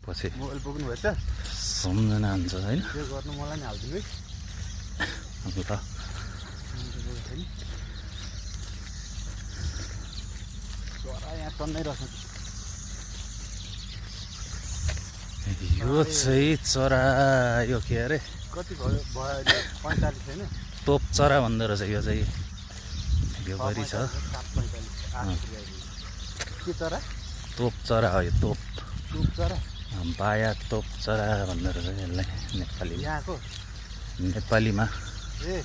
पछि मोबाइल बोक्नु भएछ सम्झना हुन्छ होइन त्यो गर्नु मलाई नि हाल्दिनु है अन्त चरा यहाँ टन्नै रहेछ यो चाहिँ चरा यो के अरे कति भयो भयो अहिले 45 छैन तोप चरा भन्दो रहेछ यो चाहिँ यो गरी छ 7:45 के चरा तोप चरा हो यो तोप टुप चरा बाया तोप चरा भन्दो रहेछ यसलाई नेपालीमा यहाँको नेपालीमा ए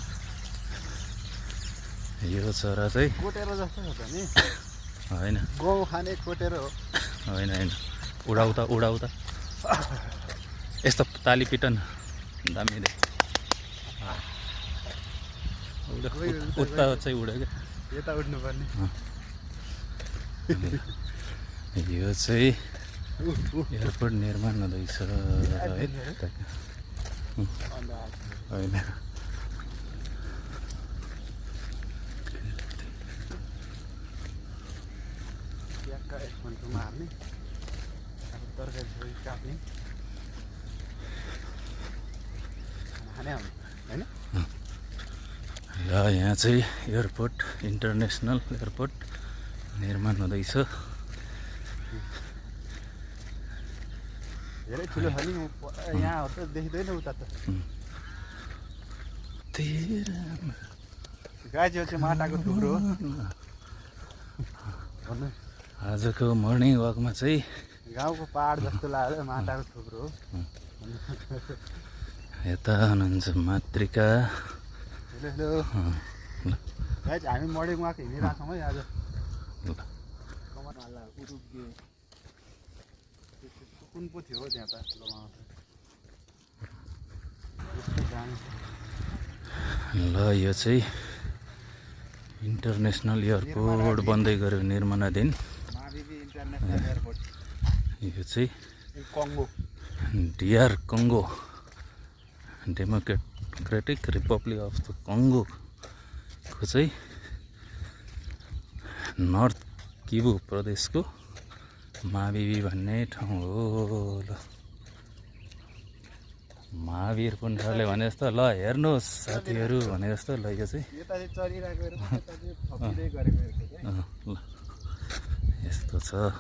यो चरा चाहिँ कोटेरो जस्तो छ त नि होइन गहुँ खाने कोटेरो हो होइन होइन उडाउता उडाउता यस्तो ताली पिटन दामी दे उता चाहिँ उड्यो क्या यता उड्नु पर्ने यो चाहिँ एयरपोर्ट निर्माण हुँदैछ है होइन मार्ने तरकारी काट्ने खाने होइन र यहाँ चाहिँ एयरपोर्ट इन्टरनेसनल एयरपोर्ट निर्माण हुँदैछ धेरै ठुलो छ नि यहाँहरू त देखिँदैन उता त गाई चाहिँ माटाको थुप्रो हो भन्नु आजको मर्निङ वाकमा चाहिँ गाउँको पहाड जस्तो लाग्यो माटाको थुप्रो हो यता हुनुहुन्छ मातृका हेलो गाई हामी मर्निङ वाक हिँडिरहेको छौँ है आज कमान हाल्ला कुन पो थियो त्यहाँ त ल यो चाहिँ इन्टरनेसनल एयरपोर्ट बन्दै गऱ्यो निर्माणाधीन यो चाहिँ Congo DR Congo democratic republic of the कङ्गोको चाहिँ नर्थ किबु प्रदेशको माविवी भन्ने ठाउँ हो ल महावीर पुण्यले भने जस्तो ल हेर्नुहोस् साथीहरू भने जस्तो ल यो चाहिँ ल यस्तो छ